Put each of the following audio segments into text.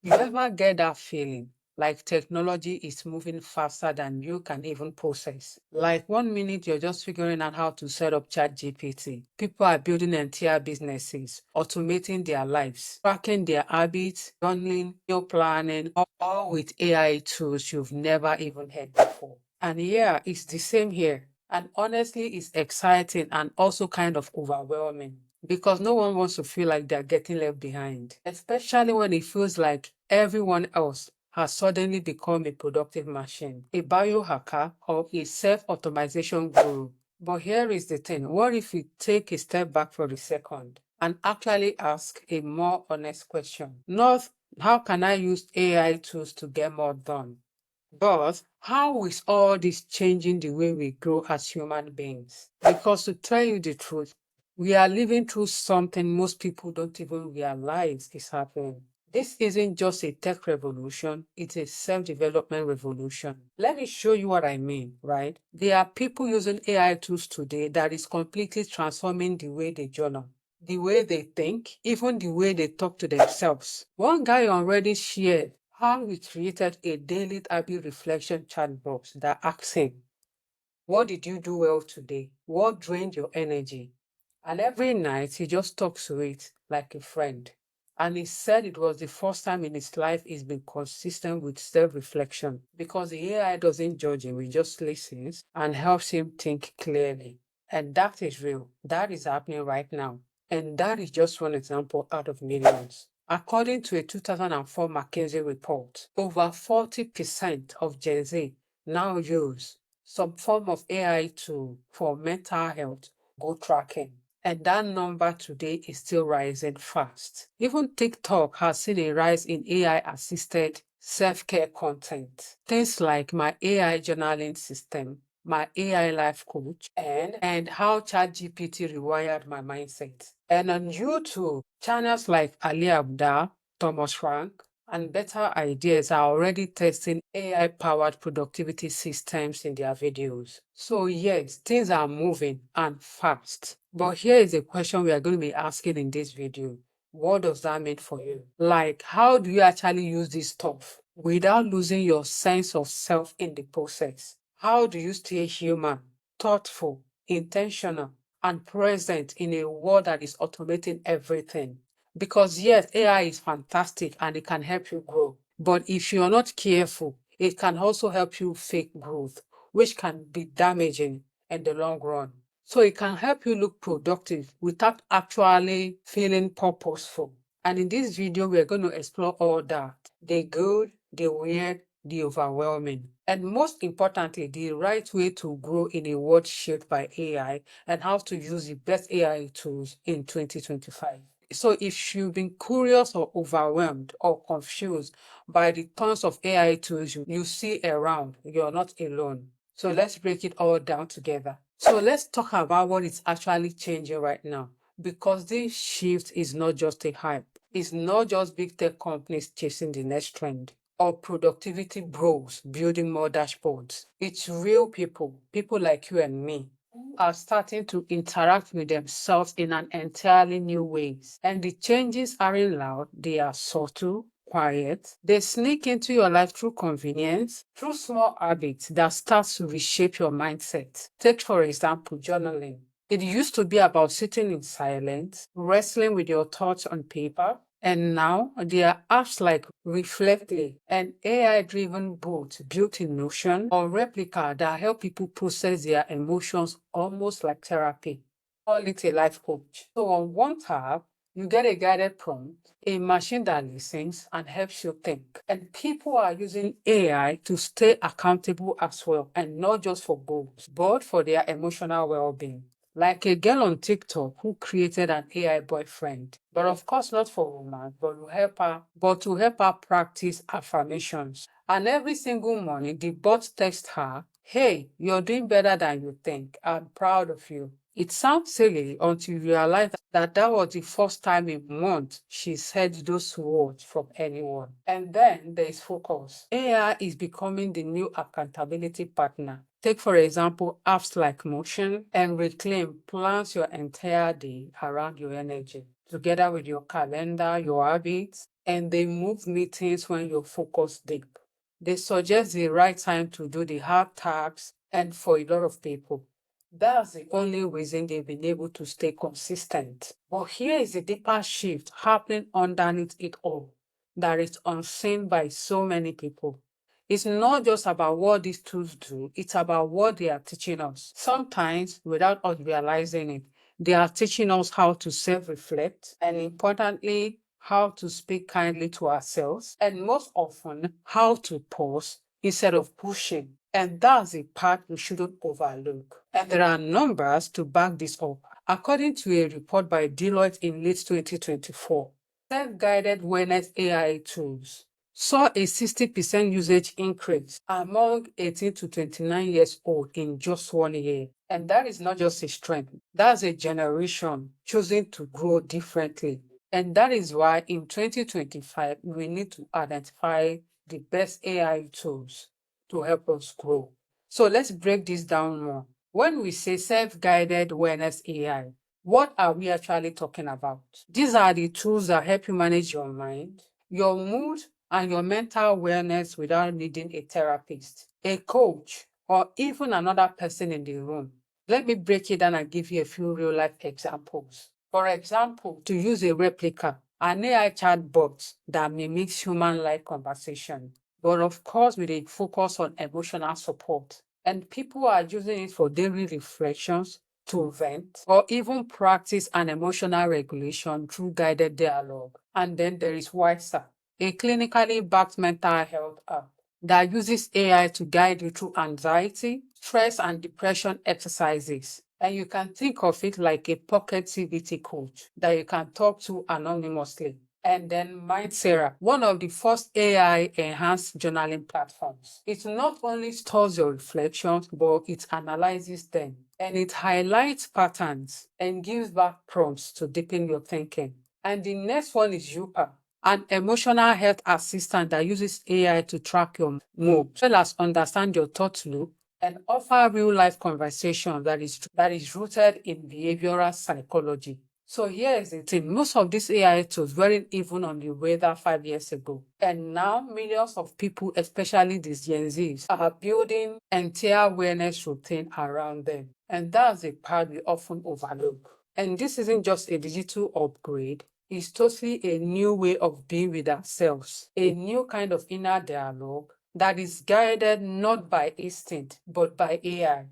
You ever get that feeling like technology is moving faster than you can even process? Like 1 minute you're just figuring out how to set up ChatGPT. People are building entire businesses, automating their lives, tracking their habits, journaling, meal planning, all with AI tools you've never even heard before. And yeah, it's the same here. And honestly, it's exciting and also kind of overwhelming because no one wants to feel like they're getting left behind, especially when it feels like everyone else has suddenly become a productive machine, a biohacker, or a self-automation guru. But here is the thing, what if we take a step back for a second and actually ask a more honest question? Not how can I use AI tools to get more done? But how is all this changing the way we grow as human beings? Because to tell you the truth, we are living through something most people don't even realize is happening. This isn't just a tech revolution, it's a self-development revolution. Let me show you what I mean, right? There are people using AI tools today that is completely transforming the way they journal, the way they think, even the way they talk to themselves. One guy already shared how he created a daily habit reflection chat box that asks him, what did you do well today? What drained your energy? And every night he just talks to it like a friend. And he said it was the first time in his life he's been consistent with self-reflection because the AI doesn't judge him, it just listens and helps him think clearly. And that is real. That is happening right now. And that is just one example out of millions. According to a 2004 McKinsey report, over 40% of Gen Z now use some form of AI tool for mental health, goal tracking. And that number today is still rising fast. Even TikTok has seen a rise in AI-assisted self-care content. Things like my AI journaling system, my AI life coach, and how ChatGPT rewired my mindset. And on YouTube, channels like Ali Abdal, Thomas Frank, and Better Ideas are already testing AI-powered productivity systems in their videos. So yes, things are moving and fast. But here is a question we are going to be asking in this video. What does that mean for you? Like, how do you actually use this stuff without losing your sense of self in the process? How do you stay human, thoughtful, intentional, and present in a world that is automating everything? Because yes, AI is fantastic and it can help you grow. But if you're not careful, it can also help you fake growth, which can be damaging in the long run. So it can help you look productive without actually feeling purposeful. And in this video, we're going to explore all that. The good, the weird, the overwhelming, and most importantly, the right way to grow in a world shaped by AI and how to use the best AI tools in 2025. So if you've been curious or overwhelmed or confused by the tons of AI tools you see around, you're not alone. So let's break it all down together. So let's talk about what is actually changing right now, because this shift is not just a hype. It's not just big tech companies chasing the next trend or productivity bros building more dashboards. It's real people, people like you and me, who are starting to interact with themselves in an entirely new ways. And the changes aren't loud, they are subtle, quiet. They sneak into your life through convenience, through small habits that start to reshape your mindset. Take, for example, journaling. It used to be about sitting in silence, wrestling with your thoughts on paper. And now there are apps like Reflectly, an AI-driven bot built in Notion, or Replika that help people process their emotions almost like therapy. Call it a life coach. So on one tab, you get a guided prompt, a machine that listens and helps you think. And people are using AI to stay accountable as well, and not just for goals, but for their emotional well-being. Like a girl on TikTok who created an AI boyfriend, but of course not for romance, to help her practice affirmations. And every single morning, the bot texts her, "Hey, you're doing better than you think. I'm proud of you." It sounds silly until you realize that was the first time in months she's heard those words from anyone. And then there is focus. AI is becoming the new accountability partner. Take, for example, apps like Motion and Reclaim plans your entire day around your energy, together with your calendar, your habits, and they move meetings when you're focused deep. They suggest the right time to do the hard tasks, and for a lot of people, that's the only reason they've been able to stay consistent. But here is a deeper shift happening underneath it all that is unseen by so many people. It's not just about what these tools do, it's about what they are teaching us. Sometimes, without us realizing it, they are teaching us how to self reflect and, importantly, how to speak kindly to ourselves, and most often, how to pause instead of pushing. And that's the part we shouldn't overlook. And there are numbers to back this up. According to a report by Deloitte in late 2024, self-guided wellness AI tools saw a 60% usage increase among 18 to 29 years old in just 1 year. And that is not just a strength, that's a generation choosing to grow differently. And that is why in 2025, we need to identify the best AI tools to help us grow. So let's break this down more. When we say self-guided wellness AI, what are we actually talking about? These are the tools that help you manage your mind, your mood, and your mental wellness without needing a therapist, a coach, or even another person in the room. Let me break it down and give you a few real life examples. For example, to use a Replika, an AI chatbot that mimics human-like conversation, but of course with a focus on emotional support. And people are using it for daily reflections, to vent, or even practice an emotional regulation through guided dialogue. And then there is Wysa, a clinically backed mental health app that uses AI to guide you through anxiety, stress, and depression exercises. And you can think of it like a pocket CBT coach that you can talk to anonymously. And then Mindsera, one of the first AI enhanced journaling platforms. It not only stores your reflections, but it analyzes them, and it highlights patterns and gives back prompts to deepen your thinking. And the next one is Yupa, an emotional health assistant that uses AI to track your mood, as well as understand your thought loop and offer real-life conversation that is rooted in behavioral psychology. So here is the thing. Most of these AI tools weren't even on the radar 5 years ago. And now millions of people, especially these Gen Zs, are building entire wellness routine around them. And that's the part we often overlook. And this isn't just a digital upgrade. It's totally a new way of being with ourselves, a new kind of inner dialogue that is guided not by instinct, but by AI.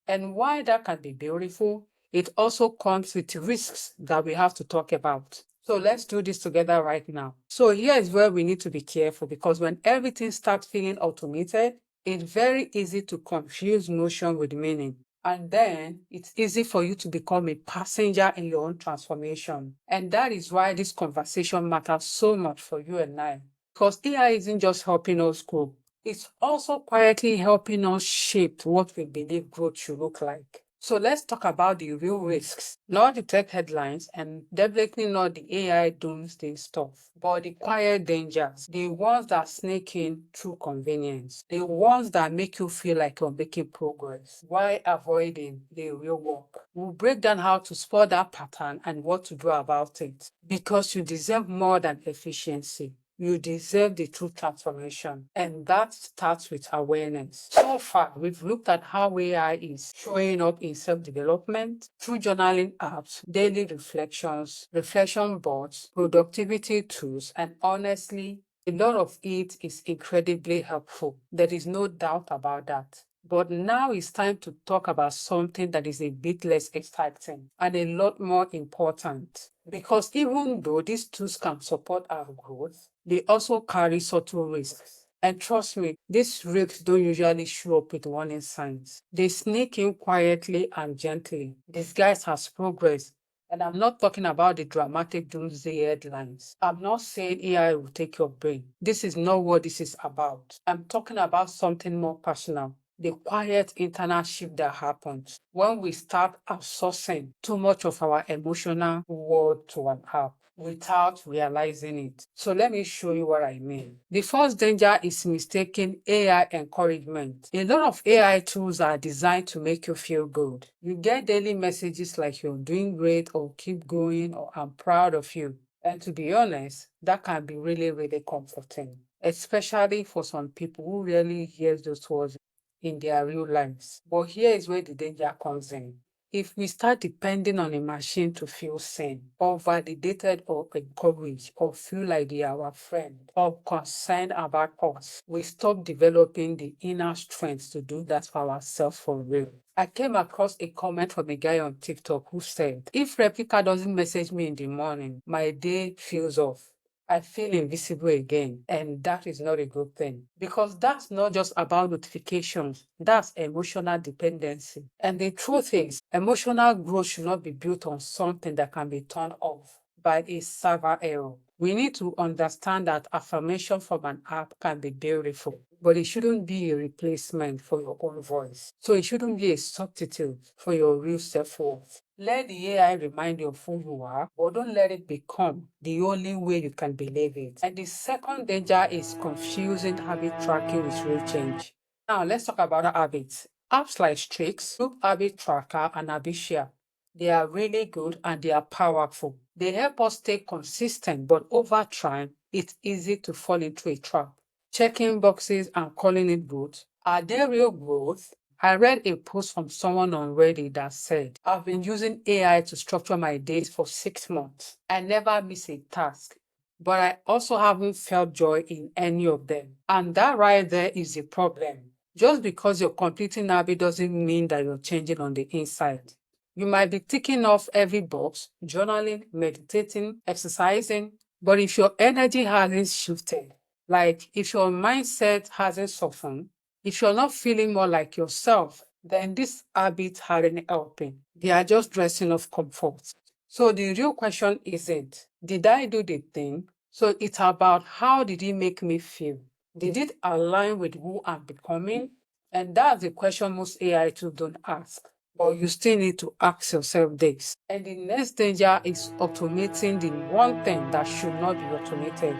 And while that can be beautiful, it also comes with risks that we have to talk about. So let's do this together right now. So here is where we need to be careful, because when everything starts feeling automated, it's very easy to confuse notion with meaning. And then it's easy for you to become a passenger in your own transformation. And that is why this conversation matters so much for you and I. Because AI isn't just helping us grow, it's also quietly helping us shape what we believe growth should look like. So let's talk about the real risks, not the tech headlines, and definitely not the AI doomsday stuff, but the quiet dangers, the ones that sneak in through convenience, the ones that make you feel like you're making progress while avoiding the real work. We'll break down how to spot that pattern and what to do about it, because you deserve more than efficiency. You deserve the true transformation. And that starts with awareness. So far, we've looked at how AI is showing up in self-development through journaling apps, daily reflections, reflection boards, productivity tools, and honestly, a lot of it is incredibly helpful. There is no doubt about that. But now it's time to talk about something that is a bit less exciting and a lot more important. Because even though these tools can support our growth, they also carry subtle risks. And trust me, these risks don't usually show up with warning signs. They sneak in quietly and gently, disguised as progress. And I'm not talking about the dramatic doomsday headlines. I'm not saying AI will take your brain. This is not what this is about. I'm talking about something more personal, the quiet internal shift that happens when we start outsourcing too much of our emotional world to an app without realizing it. So let me show you what I mean. The first danger is mistaking AI encouragement. A lot of AI tools are designed to make you feel good. You get daily messages like you're doing great, or keep going, or I'm proud of you. And to be honest, that can be really, really comforting, especially for some people who rarely hear those words in their real lives. But here is where the danger comes in. If we start depending on a machine to feel seen, or validated, or encouraged, or feel like they are our friend, or concerned about us, we stop developing the inner strength to do that for ourselves for real. I came across a comment from a guy on TikTok who said, if Replika doesn't message me in the morning, my day feels off. I feel invisible again, and that is not a good thing because that's not just about notifications, that's emotional dependency. And the truth is, emotional growth should not be built on something that can be turned off by a server error. We need to understand that affirmation from an app can be beautiful, but it shouldn't be a replacement for your own voice. So it shouldn't be a substitute for your real self-worth. Let the AI remind you of who you are, but don't let it become the only way you can believe it. And the second danger is confusing habit tracking with real change. Now, let's talk about habits. Apps like Strix, Group Habit Tracker, and Habit. They are really good and they are powerful. They help us stay consistent, but over time, it's easy to fall into a trap. Checking boxes and calling it growth. Are they real growth? I read a post from someone on Reddit that said, I've been using AI to structure my days for 6 months. I never miss a task, but I also haven't felt joy in any of them. And that right there is a problem. Just because you're completing habit doesn't mean that you're changing on the inside. You might be ticking off every box, journaling, meditating, exercising, but if your energy hasn't shifted, like if your mindset hasn't softened, if you're not feeling more like yourself, then these habits aren't helping. They are just dressing off comfort. So the real question isn't, did I do the thing? So it's about how did it make me feel? Did it align with who I'm becoming? And that's the question most AI tools don't ask. But you still need to ask yourself this. And the next danger is automating the one thing that should not be automated,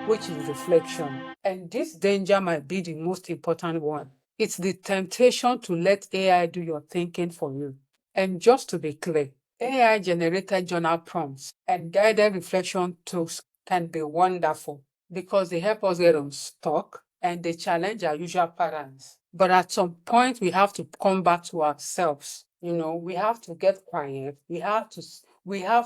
which is reflection. And this danger might be the most important one. It's the temptation to let AI do your thinking for you. And just to be clear, AI generated journal prompts and guided reflection tools can be wonderful because they help us get unstuck and they challenge our usual patterns. But at some point, we have to come back to ourselves. We have to get quiet. We have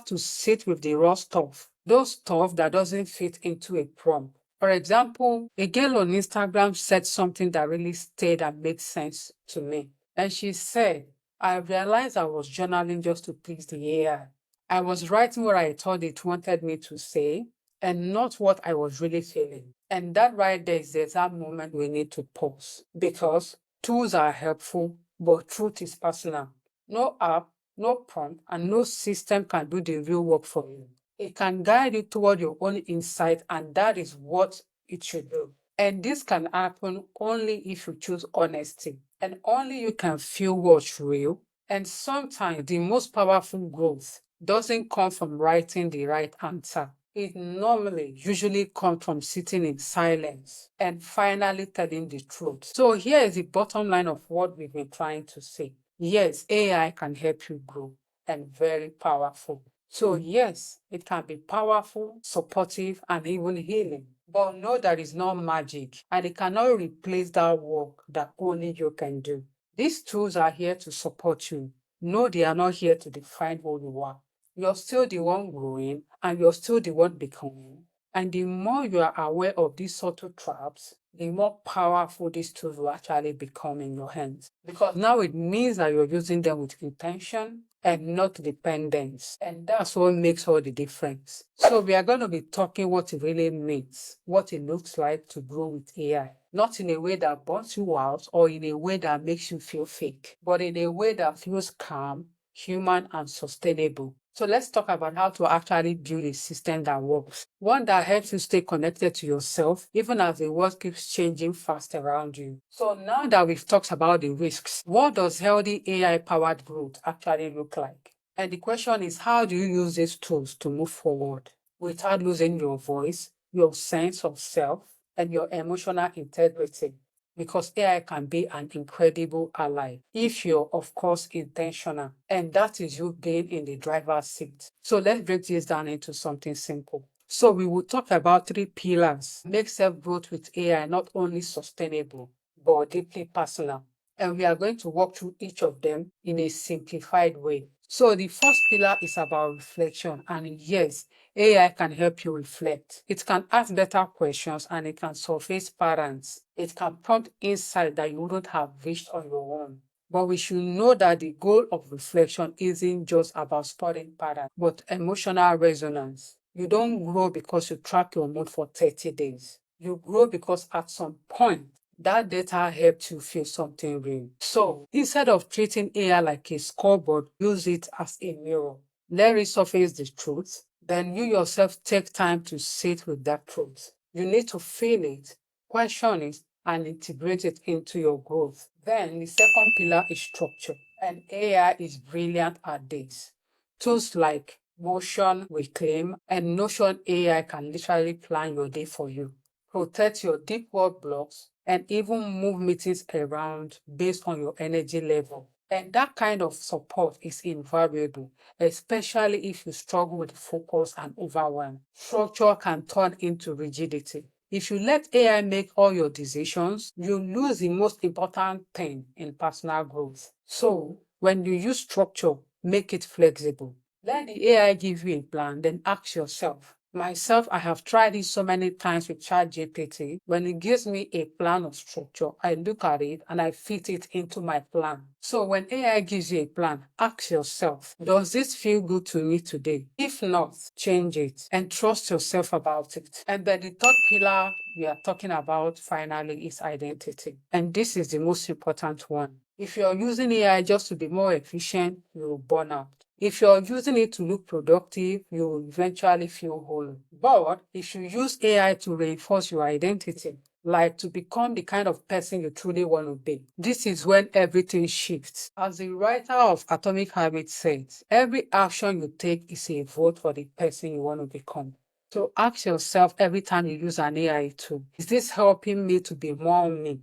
to sit with the raw stuff, those stuff that doesn't fit into a prompt. For example, a girl on Instagram said something that really stayed and made sense to me. And she said, I realized I was journaling just to please the AI. I was writing what I thought it wanted me to say and not what I was really feeling. And that right there is the exact moment we need to pause because tools are helpful, but truth is personal. No app, no prompt, and no system can do the real work for you. It can guide you toward your own insight, and that is what it should do. And this can happen only if you choose honesty, and only you can feel what's real. And sometimes the most powerful growth doesn't come from writing the right answer. It normally usually comes from sitting in silence and finally telling the truth. So here is the bottom line of what we've been trying to say. Yes, AI can help you grow and very powerful. So yes, it can be powerful, supportive, and even healing. But know that it's not magic and it cannot replace that work that only you can do. These tools are here to support you. No, they are not here to define who you are. You're still the one growing and you're still the one becoming. And the more you are aware of these subtle traps, the more powerful these tools will actually become in your hands. Because now it means that you're using them with intention and not dependence. And that's what makes all the difference. So we are going to be talking what it really means, what it looks like to grow with AI. Not in a way that burns you out or in a way that makes you feel fake, but in a way that feels calm, human, and sustainable. So let's talk about how to actually build a system that works. One that helps you stay connected to yourself, even as the world keeps changing fast around you. So now that we've talked about the risks, what does healthy AI-powered growth actually look like? And the question is, how do you use these tools to move forward without losing your voice, your sense of self, and your emotional integrity? because AI can be an incredible ally if you're, of course, intentional. And that is you being in the driver's seat. So let's break this down into something simple. So we will talk about 3 pillars. Make self-growth with AI not only sustainable, but deeply personal. And we are going to walk through each of them in a simplified way. So the first pillar is about reflection. And yes, AI can help you reflect. It can ask better questions and it can surface patterns. It can prompt insight that you wouldn't have reached on your own. But we should know that the goal of reflection isn't just about studying patterns, but emotional resonance. You don't grow because you track your mood for 30 days. You grow because at some point, that data helped you feel something real. So instead of treating AI like a scoreboard, use it as a mirror. Let it surface the truth. Then you yourself take time to sit with that truth. You need to feel it, question it, and integrate it into your growth. Then the second pillar is structure. And AI is brilliant at this. Tools like Motion, Reclaim, and Notion AI can literally plan your day for you, protect your deep work blocks, and even move meetings around based on your energy level. And that kind of support is invaluable, especially if you struggle with focus and overwhelm. Structure can turn into rigidity. If you let AI make all your decisions, you lose the most important thing in personal growth. So, when you use structure, make it flexible. Let the AI give you a plan, then ask yourself. Myself, I have tried it so many times with ChatGPT. When it gives me a plan of structure, I look at it and I fit it into my plan. So when AI gives you a plan, ask yourself, does this feel good to me today? If not, change it and trust yourself about it. And then the third pillar we are talking about finally is identity. And this is the most important one. If you're using AI just to be more efficient, you will burn out. If you're using it to look productive, you will eventually feel hollow. But if you use AI to reinforce your identity, like to become the kind of person you truly want to be, this is when everything shifts. As the writer of Atomic Habits says, every action you take is a vote for the person you want to become. So ask yourself every time you use an AI tool, is this helping me to be more me?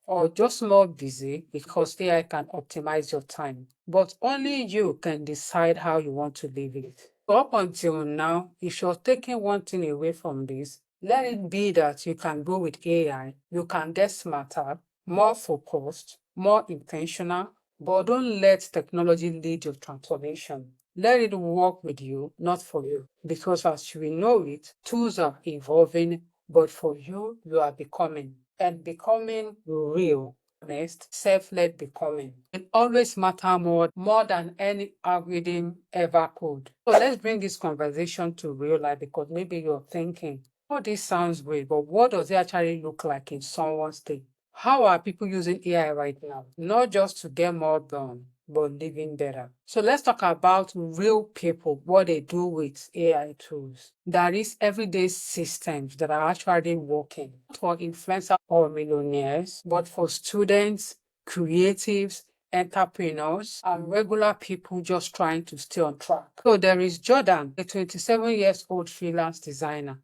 Or just more busy because AI can optimize your time. But only you can decide how you want to live it. So up until now, if you're taking one thing away from this, let it be that you can go with AI, you can get smarter, more focused, more intentional, but don't let technology lead your transformation. Let it work with you, not for you. Because as we know it, tools are evolving, but for you, you are becoming. And becoming real, honest, self-led becoming will always matter more than any algorithm ever could. So let's bring this conversation to real life because maybe you're thinking, oh, this sounds great, but what does it actually look like in someone's day? How are people using AI right now? Not just to get more done, but living better. So let's talk about real people, what they do with AI tools. That is everyday systems that are actually working, not for influencers or millionaires, but for students, creatives, entrepreneurs, and regular people just trying to stay on track. So there is Jordan, a 27 years old freelance designer.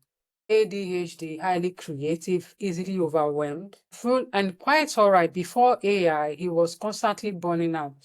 ADHD, highly creative, easily overwhelmed, full and quite alright. Before AI, he was constantly burning out.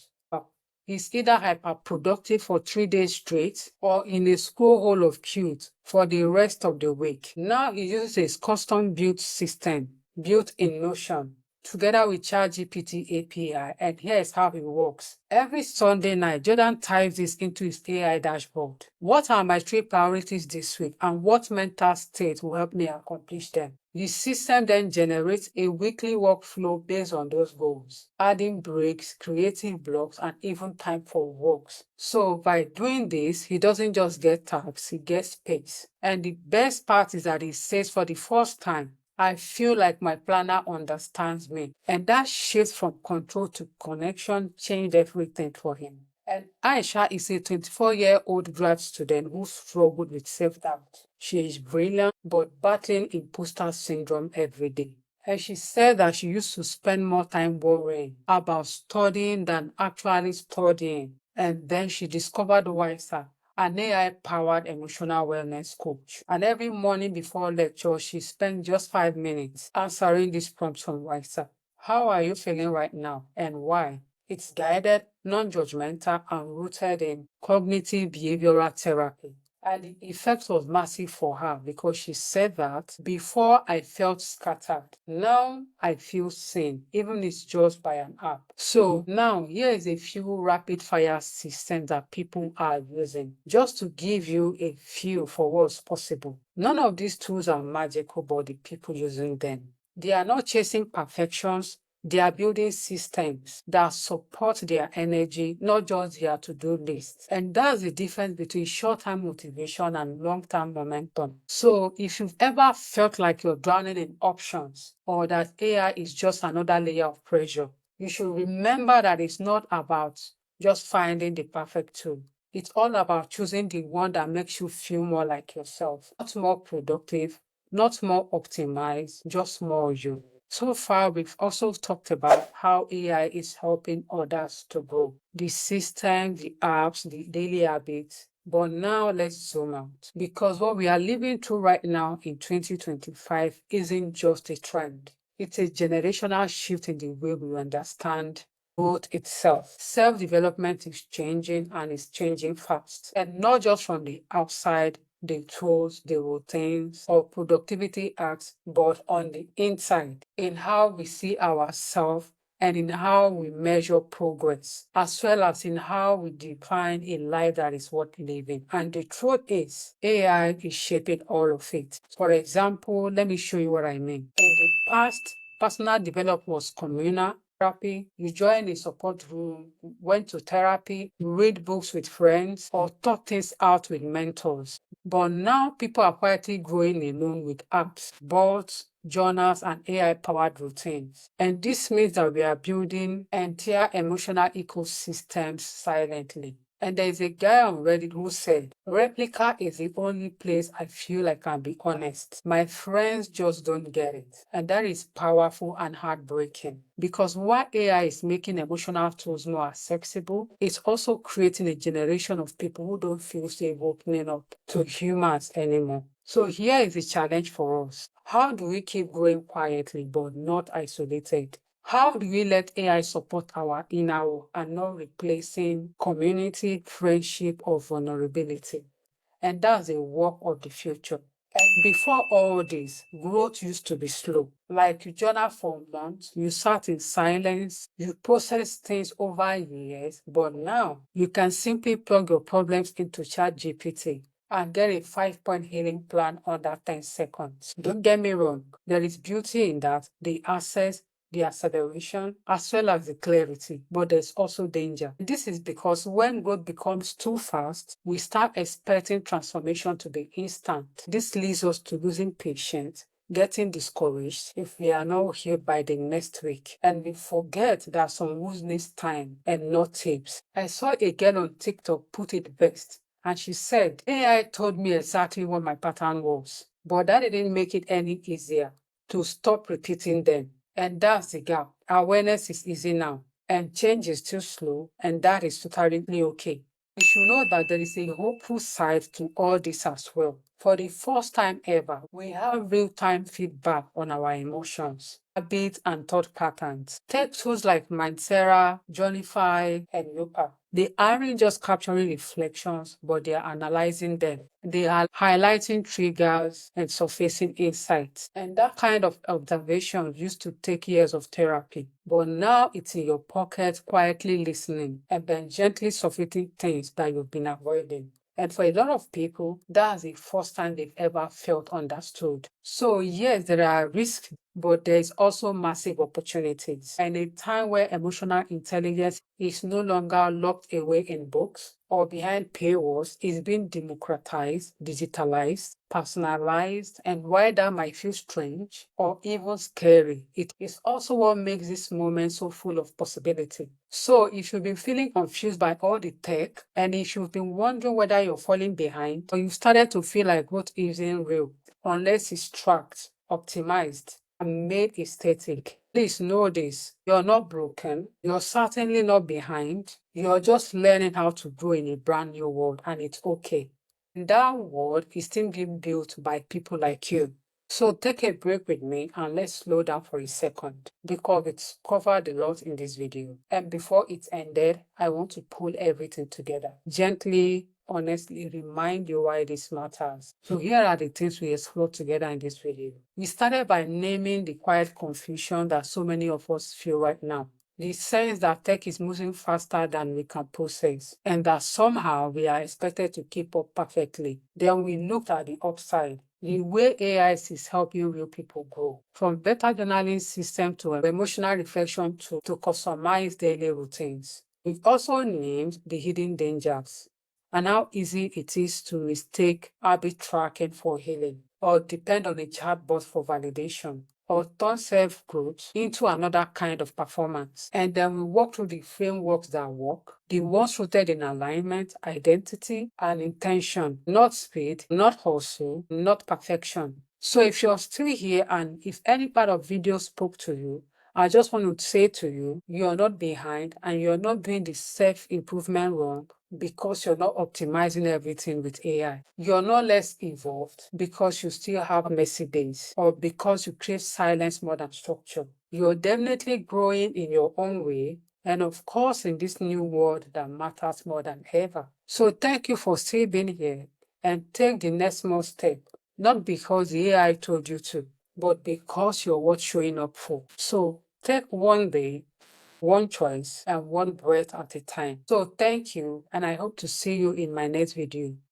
He's either hyperproductive for 3 days straight or in a school hall of cute for the rest of the week. Now he uses his custom built system, built in Notion, together with ChatGPT API, and here's how it works. Every Sunday night, Jordan types this into his AI dashboard. What are my 3 priorities this week, and what mental state will help me accomplish them? The system then generates a weekly workflow based on those goals, adding breaks, creative blocks, and even time for walks. So by doing this, he doesn't just get tasks, he gets space. And the best part is that he says for the first time, I feel like my planner understands me. And that shift from control to connection changed everything for him. And Aisha is a 24-year-old grad student who struggled with self-doubt. She is brilliant, but battling imposter syndrome every day. And she said that she used to spend more time worrying about studying than actually studying. And then she discovered Wysa, an AI-powered emotional wellness coach. And every morning before lecture, she spends just 5 minutes answering these prompts from Wysa. How are you feeling right now and why? It's guided, non-judgmental, and rooted in cognitive behavioral therapy. And the effect was massive for her because she said that before I felt scattered, now I feel seen, even if it's just by an app. So now here is a few rapid fire systems that people are using just to give you a feel for what's possible. None of these tools are magical, but the people using them. They are not chasing perfections. They are building systems that support their energy, not just their to-do lists. And that's the difference between short-term motivation and long-term momentum. So if you've ever felt like you're drowning in options or that AI is just another layer of pressure, you should remember that it's not about just finding the perfect tool. It's all about choosing the one that makes you feel more like yourself, not more productive, not more optimized, just more you. So far, we've also talked about how AI is helping others to grow, the system, the apps, the daily habits. But now let's zoom out because what we are living through right now in 2025 isn't just a trend. It's a generational shift in the way we understand growth itself. Self-development is changing and it's changing fast. And not just from the outside, the tools, the routines, or productivity acts, but on the inside, in how we see ourselves and in how we measure progress, as well as in how we define a life that is worth living. And the truth is, AI is shaping all of it. For example, let me show you what I mean. In the past, personal development was communal. Therapy, you join a support room, went to therapy, you read books with friends, or talk things out with mentors. But now people are quietly growing alone with apps, boards, journals, and AI-powered routines. And this means that we are building entire emotional ecosystems silently. And there is a guy on Reddit who said, Replika is the only place I feel I can be honest. My friends just don't get it. And that is powerful and heartbreaking. Because while AI is making emotional tools more accessible, it's also creating a generation of people who don't feel safe opening up to humans anymore. So here is the challenge for us. How do we keep growing quietly but not isolated? How do we let AI support our inner work and not replacing community, friendship, or vulnerability? And that's the work of the future. And before all this, growth used to be slow. Like you journal for months, you sat in silence, you process things over years, but now you can simply plug your problems into ChatGPT and get a 5-point healing plan under 10 seconds. Don't get me wrong, there is beauty in that, the access, the acceleration, as well as the clarity, but there's also danger. This is because when growth becomes too fast, we start expecting transformation to be instant. This leads us to losing patience, getting discouraged if we are not healed by the next week. And we forget that some wounds need time and not tips. I saw a girl on TikTok put it best. And she said, AI told me exactly what my pattern was, but that didn't make it any easier to stop repeating them. And that's the gap. Awareness is easy now, and change is still slow, and that is totally okay. We should know that there is a hopeful side to all this as well. For the first time ever, we have real-time feedback on our emotions, habits, and thought patterns. Take tools like Mindsera, Journify, and Yopa. They aren't just capturing reflections, but they are analyzing them. They are highlighting triggers and surfacing insights. And that kind of observation used to take years of therapy. But now it's in your pocket, quietly listening, and then gently surfacing things that you've been avoiding. And for a lot of people, that's the first time they've ever felt understood. So yes, there are risks, but there is also massive opportunities. And a time where emotional intelligence is no longer locked away in books or behind paywalls, is being democratized, digitalized, personalized, and while that might feel strange or even scary, it is also what makes this moment so full of possibility. So if you've been feeling confused by all the tech, and if you've been wondering whether you're falling behind, or you've started to feel like growth isn't real, unless it's tracked, optimized, and made it static. Please know this. You're not broken. You're certainly not behind. You're just learning how to grow in a brand new world, and it's okay. That world is still being built by people like you. So take a break with me and let's slow down for a second because it's covered a lot in this video. And before it ended, I want to pull everything together. Gently, honestly remind you why this matters. So here are the things we explored together in this video. We started by naming the quiet confusion that so many of us feel right now. The sense that tech is moving faster than we can process, and that somehow we are expected to keep up perfectly. Then we looked at the upside, the way AI is helping real people grow, from better journaling system to emotional reflection to customize daily routines. We've also named the hidden dangers and how easy it is to mistake habit tracking for healing, or depend on a chatbot for validation, or turn self-growth into another kind of performance. And then we walk through the frameworks that work, the ones rooted in alignment, identity, and intention, not speed, not hustle, not perfection. So if you're still here and if any part of video spoke to you, I just want to say to you, you're not behind and you're not doing the self-improvement wrong because you're not optimizing everything with AI. You're not less evolved because you still have messy days or because you crave silence more than structure. You're definitely growing in your own way, and of course in this new world that matters more than ever. So thank you for still being here, and take the next small step, not because the AI told you to, but because you're worth showing up for. So take one day, one choice, and one breath at a time. So thank you, and I hope to see you in my next video.